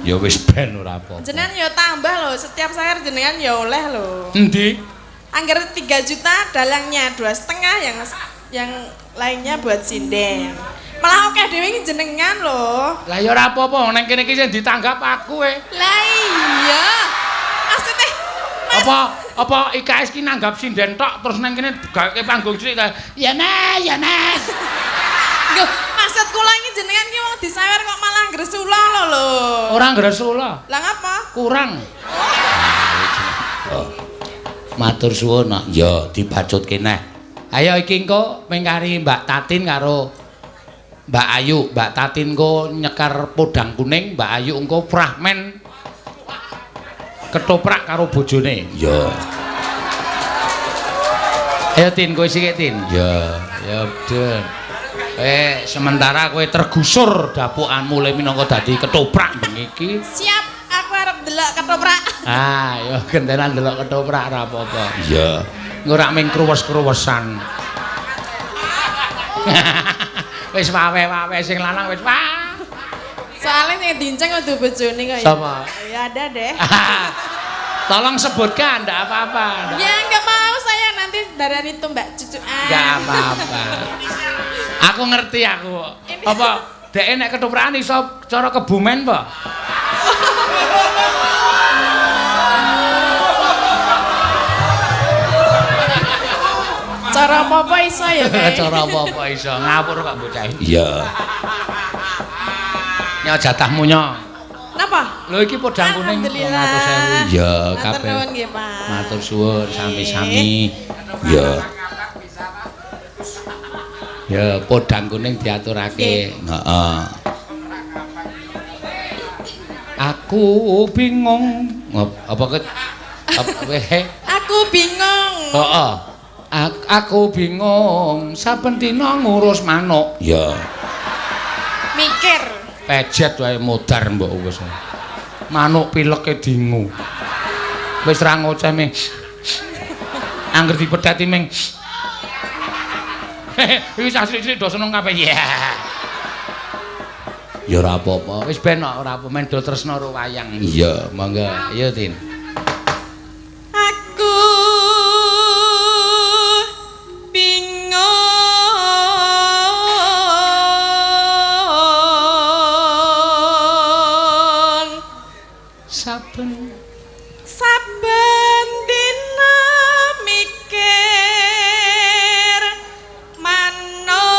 Ya wis ben ora apa-apa. Jenengan ya tambah lho, setiap sayur jenengan ya oleh lho. Endi? Angger 3 juta dalangnya 2,5 yang lainnya buat sinden. Malah oke dhewe jenengan lho. Lah ya ora apa-apa, nang kene iki sing ditanggap aku Lah iya. Maksudnya apa IKS ki nanggap sinden tok terus nang kene gaweke panggung cilik ta. Ya Mas, ya Mas. Lho, maksud kula iki jenengan ki wong disawer kok malah gresula lho. Ora gresula. Lah ngapa? Kurang. Oh. Matur suwun nak. Ya dibacutke neh. Ayo iki engko mengkari Mbak Tatin karo Mbak Ayu. Mbak Tatin engko nyekar podang kuning, Mbak Ayu engko fragmen ketoprak karo bojone. Ya. Ayo Tin kowe sik Tin. Ya bener. Sementara kowe tergusur dapukanmu le minangka dadi ketoprak bengi iki. Siap, aku arep delok ketoprak. Ah, ya gentenan delok ketoprak ora apa-apa. Iya. Engko rak ming kruwes-kruwesan. Wis wawe-wawe sing lanang wis wah. Soalnya sing dinceng kudu bojone kok ya. Sapa? Ya ada deh. Tolong sebutkan, ndak apa-apa. Ya enggak mau saya nanti darani itu Mbak Cucu. Enggak apa-apa. Aku ngerti aku. Apa dhek nek ketoprakan iso cara kebumen apa? Cara apa iso ya, Pak? Cara apa iso? Ngapur kok bocah. Iya. Nyo jatahmu nyo. Napa? Lho iki podang kuning 200.000. Ya, kabeh. Matur nuwun nggih, Pak. Matur suwun sami-sami. Ya. Ya, podang kuning diaturake. Heeh. Aku bingung. Apa ke? Aku bingung. Heeh. Aku bingung saben dina ngurus manuk. Ya. Mikir. Pejet wae modar mbok wis. Manuk pileke dingu. Wis ra ngoceh ming. Angger dipedhati ming. Iki sasri-sri do seneng kabeh. Ya. Ya ora apa-apa. Wis ben ora apa men do tresna karo wayang. Iya, monggo. Ayo, Tin. Aku bingung saben dina mikir manuk.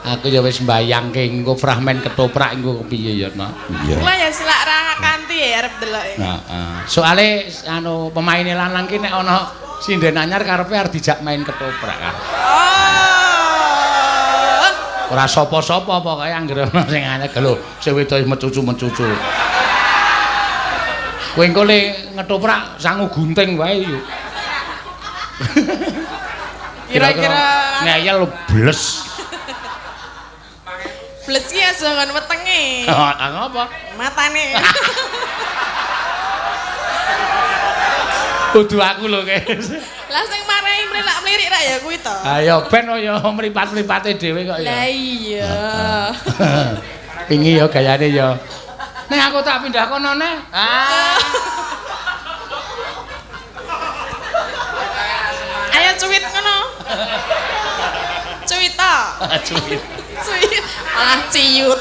Aku ya wis mbayangke engko fragmen ketoprak engko kepiye ya, Nak. Iya. Kula ya silak ra kanthi ya arep delok. Heeh. Soale anu pemaine lanang ki nek ana sinden anyar karepe arep dijak main ketoprak kan. Ora sapa-sapa pokoke anggere ana sing anyar lho, sing wedok mecucu-mecucu. Kowe engko le ngetoprak sangu gunting wae yo. Kira-kira ngeyel bles. Bles ki aja ngon wetenge. Ngapa? Matane. Kudu aku lho, guys. Lah sing marahi mlelak-mlirik ra ya kuwi to. Ayo ben ya mripat-mripate dhewe kok ya. Lah iya. Pingi ya gayane ya. Nek aku tak pindah kono neh. Ayo cuwit ngono. Cuwit to. Cuwit. Cuwit. Malah ciut.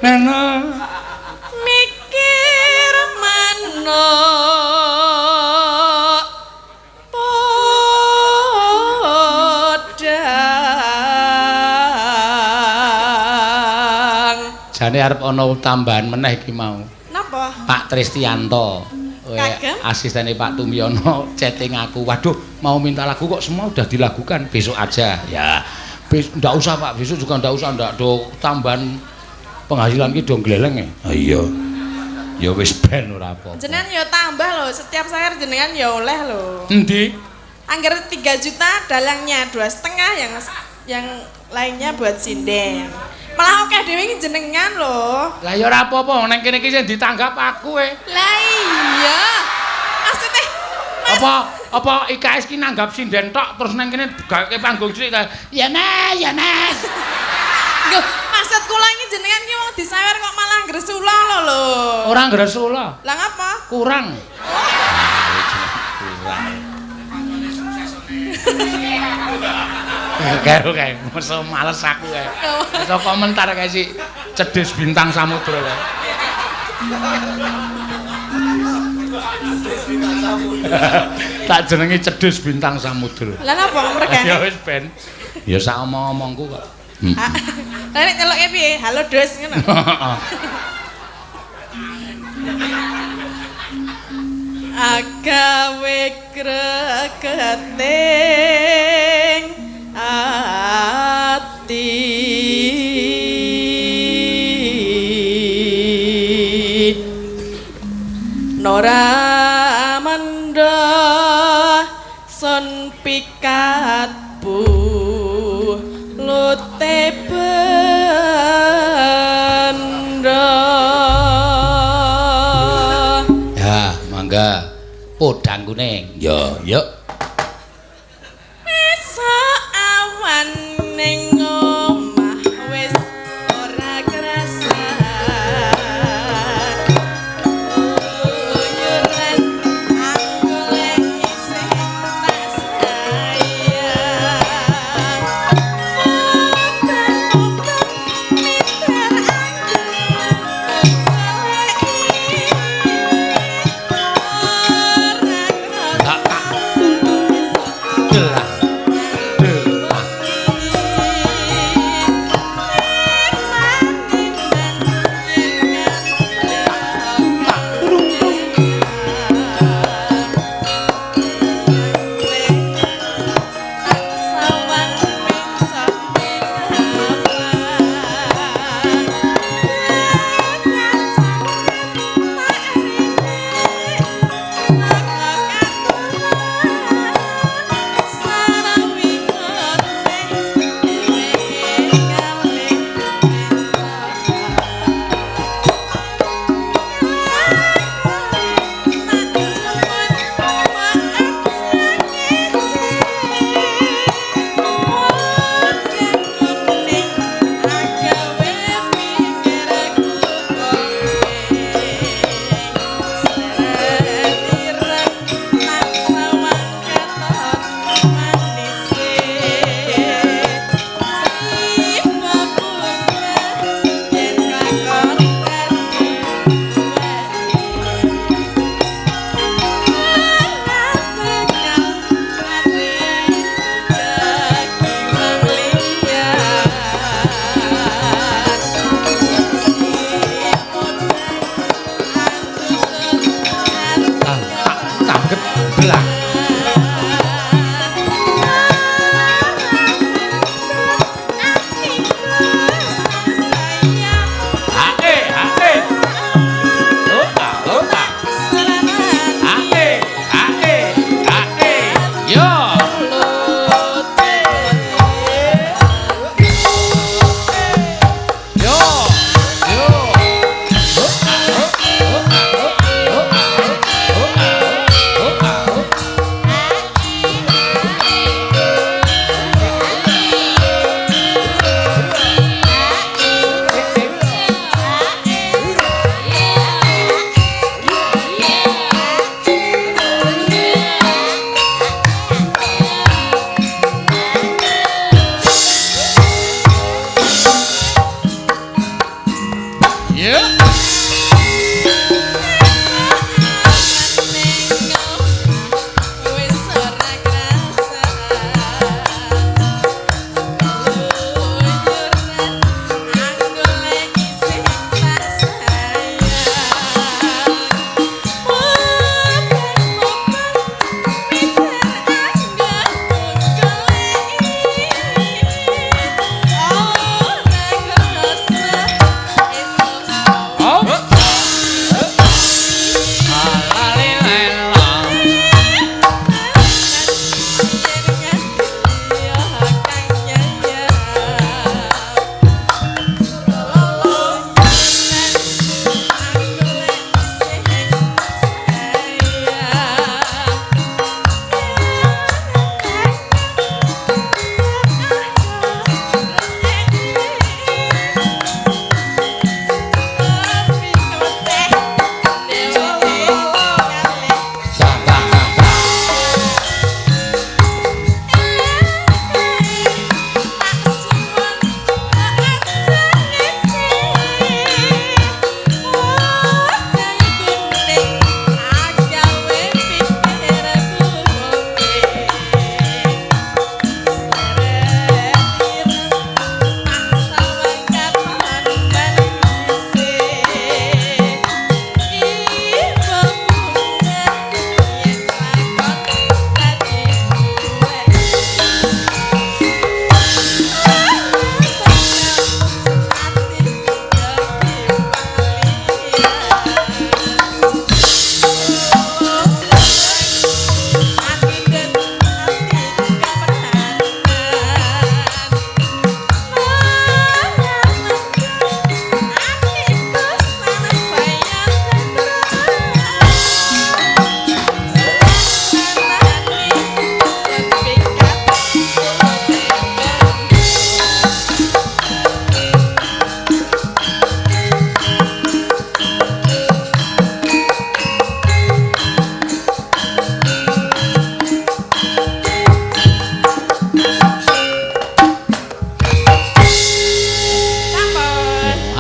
Nana mikir manuk podang. jane arep ana tambahan meneh iki mau. Napa? Pak Tristianto. Asistene Pak Tumyono chatting aku. Waduh, mau minta lagu kok semua udah dilakukan. Besok aja. Ya. Ndak usah Pak, besok juga ndak usah, ndak do tambahan penghasilan ki do gleleng e. Ha iya. Ya wis ben ora apa-apa. Jenengan ya tambah lho, setiap sayur jenengan ya oleh lho. Endi? Angger 3 juta dalangnya 2,5 yang lainnya buat sinden. Malah oke dhewe jenengan lho. Lah ya ora apa-apa, nang kene iki sing ditanggap aku Lah iya. Maksudnya apa Apa IKS ki nanggap sinden tok terus nang kene gaweke panggung sik ya Mas, ya Mas. Lho, maksud kula iki jenengan ki wong disawer kok malah gresula lho. Ora gresula. Lah ngapa? Kurang. Karo kae, mesti males aku kae. Iso komentar kae sik cedhis bintang samudra kae. Tak jenenge cedhis bintang samudra. Lah napa mergane? Ya wis ben. Ya sak omong-omongku kok. Lah nek nyeloke piye? Halo Dos ngono. Agawe gregeting ati Nora manda son pikatku lute benda ya mangga podang kuning ya yuk esok awan ning omah wis ora kerasa uyuran aku lek isih tak sayang mudah-mudah miter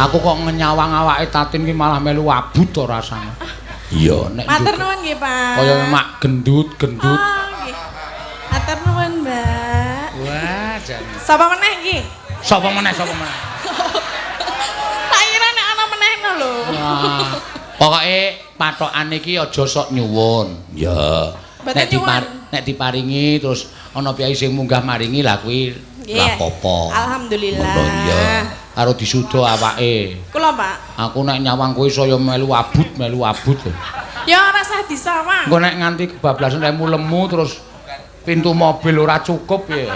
Aku kok nyawang awake Tatin ki malah melu abut to rasane. Iya nek. Matur nuwun nggih, Pak. Kaya mak gendut-gendut. Oh, nggih. Matur nuwun, Mbak. Wah, jane. Sapa meneh iki? Sapa meneh? Tak kira nek ana menehno lho. Wah. Pokoke pathokane iki aja sok nyuwun. Ya. Nek diparingi terus ana piyai sing munggah maringi lah kuwi ora apa-apa. Alhamdulillah. Iya. Karo disuda awake. Kula, Pak. Aku nek nyawang kowe saya melu abut. Ya ora usah disawang. Engko nek nganti kebablasan lemu terus pintu mobil ora cukup ya.